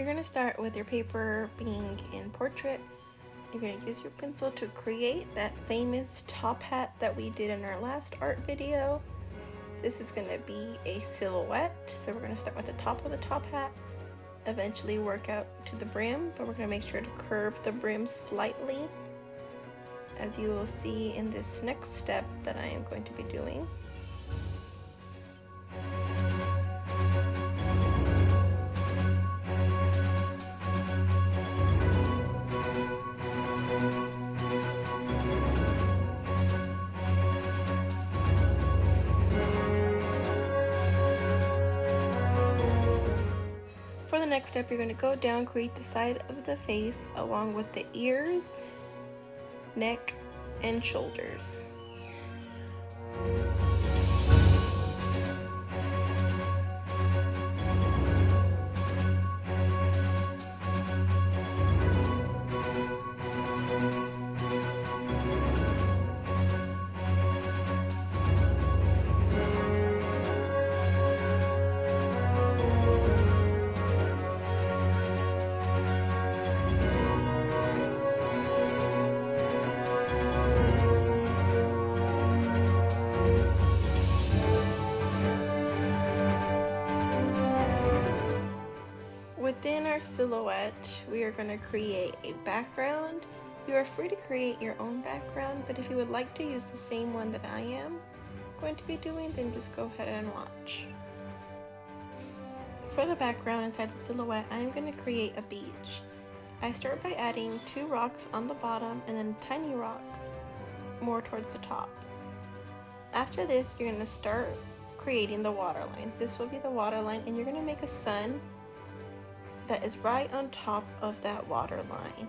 You're going to start with your paper being in portrait. You're going to use your pencil to create that famous top hat that we did in our last art video. This is going to be a silhouette, so we're going to start with the top of the top hat, eventually work out to the brim, but we're going to make sure to curve the brim slightly, as you will see in this next step that I am going to be doing. For the next step, you're going to go down, create the side of the face along with the ears, neck, and shoulders. Within our silhouette, we are going to create a background. You are free to create your own background, but if you would like to use the same one that I am going to be doing, then just go ahead and watch. For the background inside the silhouette, I'm going to create a beach. I start by adding 2 rocks on the bottom and then a tiny rock more towards the top. After this, you're going to start creating the waterline. This will be the waterline, and you're going to make a sun that is right on top of that water line.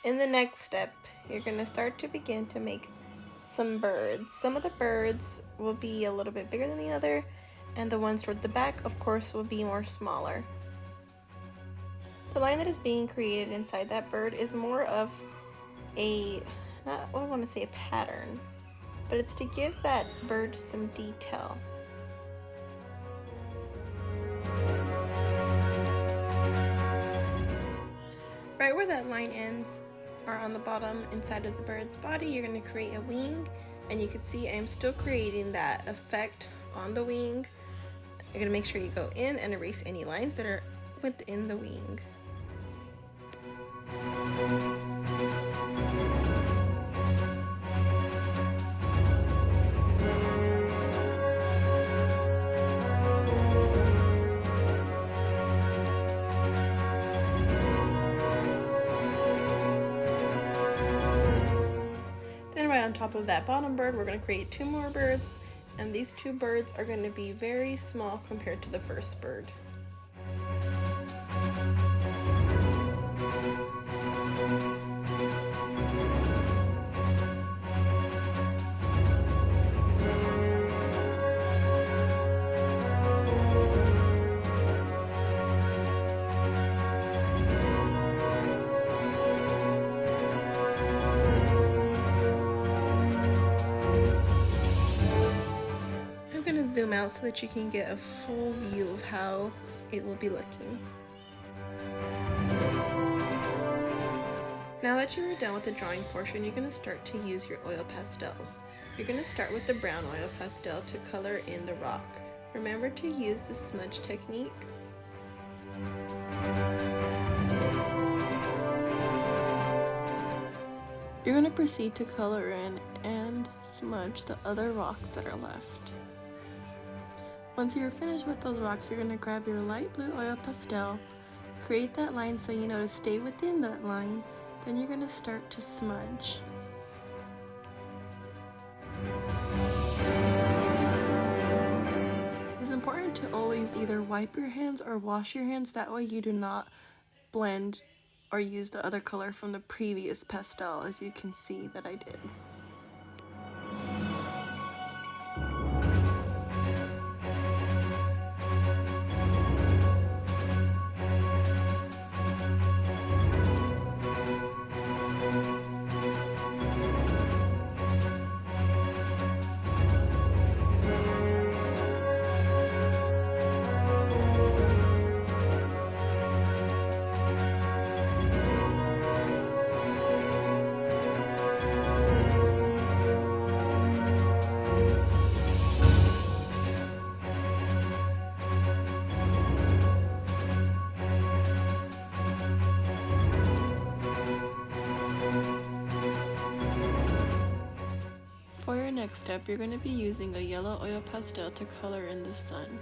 In the next step, you're going to start to begin to make some birds. Some of the birds will be a little bit bigger than the other, and the ones towards the back, of course, will be more smaller. The line that is being created inside that bird is more of a, I want to say a pattern, but it's to give that bird some detail. Right where that line ends, or on the bottom inside of the bird's body, you're going to create a wing, and you can see I'm still creating that effect on the wing. You're going to make sure you go in and erase any lines that are within the wing. Then right on top of that bottom bird, we're going to create 2 more birds. And these 2 birds are going to be very small compared to the first bird. Zoom out so that you can get a full view of how it will be looking. Now that you are done with the drawing portion, you're going to start to use your oil pastels. You're going to start with the brown oil pastel to color in the rock. Remember to use the smudge technique. You're going to proceed to color in and smudge the other rocks that are left. Once you're finished with those rocks, you're going to grab your light blue oil pastel, create that line so you know to stay within that line, then you're going to start to smudge. It's important to always either wipe your hands or wash your hands, that way you do not blend or use the other color from the previous pastel, as you can see that I did. next step, you're going to be using a yellow oil pastel to color in the sun.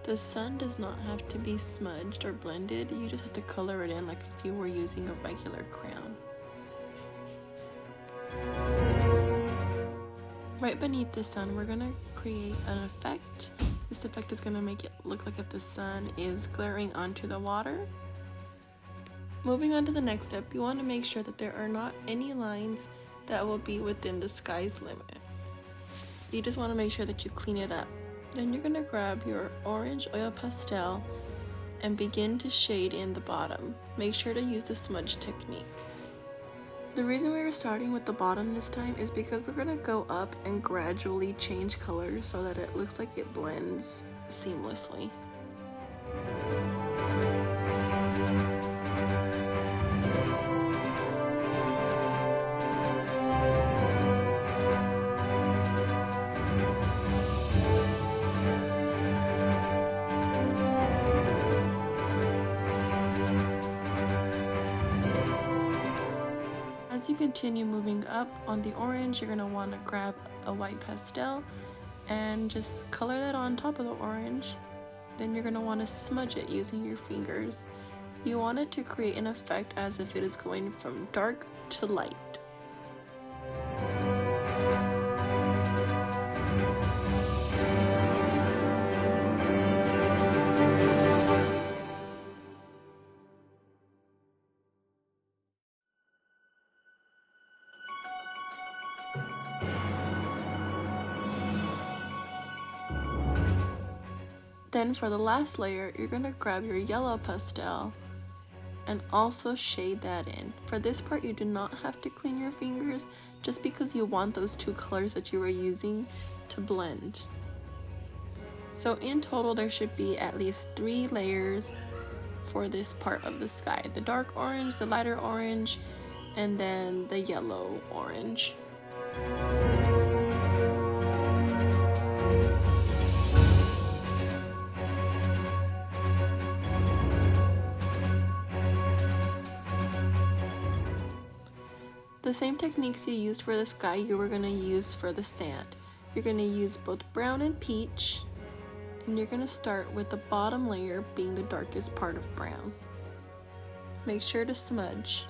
The sun does not have to be smudged or blended, you just have to color it in like if you were using a regular crayon. Right beneath the sun, we're going to create an effect. This effect is going to make it look like if the sun is glaring onto the water. Moving on to the next step, you want to make sure that there are not any lines that will be within the sky's limit. You just want to make sure that you clean it up. Then you're going to grab your orange oil pastel and begin to shade in the bottom. Make sure to use the smudge technique. The reason we are starting with the bottom this time is because we're going to go up and gradually change colors so that it looks like it blends seamlessly. As you continue moving up on the orange, you're going to want to grab a white pastel and just color that on top of the orange. Then you're going to want to smudge it using your fingers. You want it to create an effect as if it is going from dark to light. Then for the last layer, you're going to grab your yellow pastel and also shade that in. For this part, you do not have to clean your fingers just because you want those two colors that you were using to blend. So in total, there should be at least 3 layers for this part of the sky. The dark orange, the lighter orange, and then the yellow orange. The same techniques you used for the sky, you were going to use for the sand. You're going to use both brown and peach, and you're going to start with the bottom layer being the darkest part of brown. Make sure to smudge.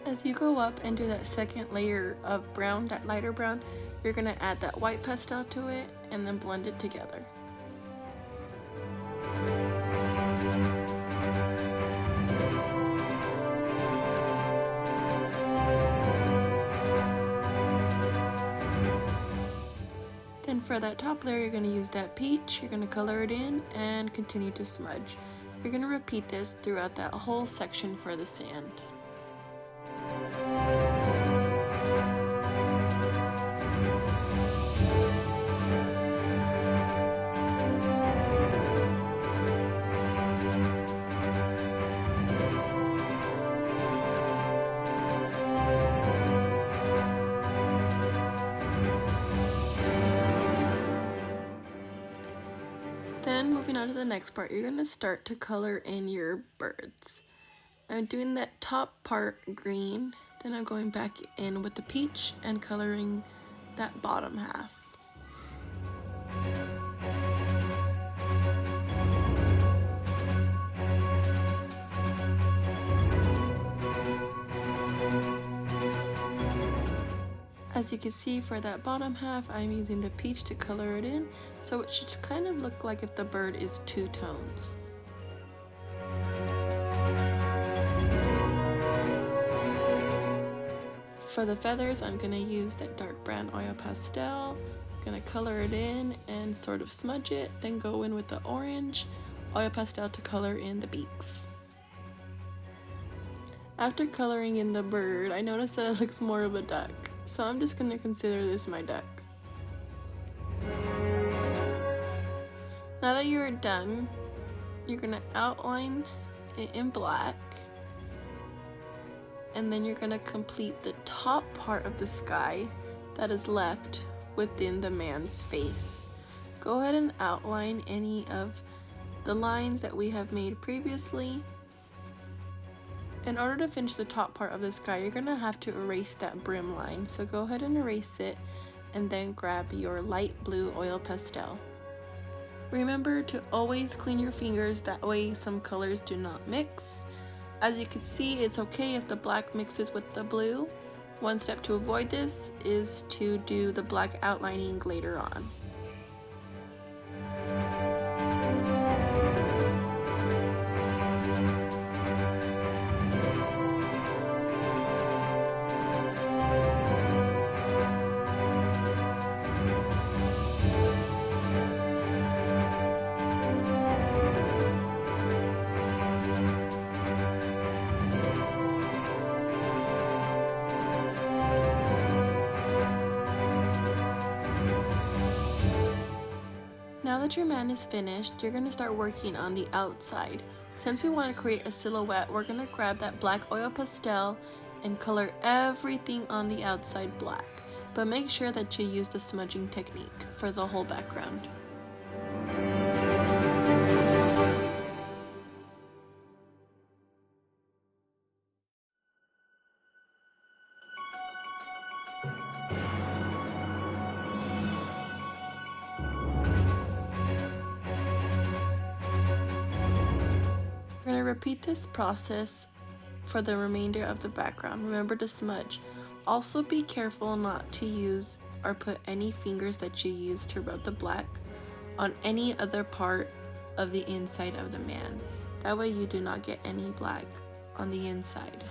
As you go up and do that second layer of brown, that lighter brown, you're going to add that white pastel to it and then blend it together. Then for that top layer, you're going to use that peach, you're going to color it in and continue to smudge. You're going to repeat this throughout that whole section for the sand. Then moving on to the next part, you're going to start to color in your birds. I'm doing that top part green, then I'm going back in with the peach and coloring that bottom half. As you can see, for that bottom half, I'm using the peach to color it in, so it should kind of look like if the bird is 2 tones. For the feathers, I'm going to use that dark brown oil pastel, going to color it in and sort of smudge it, then go in with the orange oil pastel to color in the beaks. After coloring in the bird, I noticed that it looks more of a duck. So I'm just gonna consider this my duck. Now that you're done, you're gonna outline it in black, and then you're gonna complete the top part of the sky that is left within the man's face. Go ahead and outline any of the lines that we have made previously. In order to finish the top part of the sky, you're gonna have to erase that brim line. So go ahead and erase it, and then grab your light blue oil pastel. Remember to always clean your fingers, that way some colors do not mix. As you can see, it's okay if the black mixes with the blue. One step to avoid this is to do the black outlining later on. Now that your man is finished, you're going to start working on the outside. Since we want to create a silhouette, we're going to grab that black oil pastel and color everything on the outside black. But make sure that you use the smudging technique for the whole background. We're going to repeat this process for the remainder of the background. Remember to smudge. Also be careful not to use or put any fingers that you use to rub the black on any other part of the inside of the man. That way you do not get any black on the inside.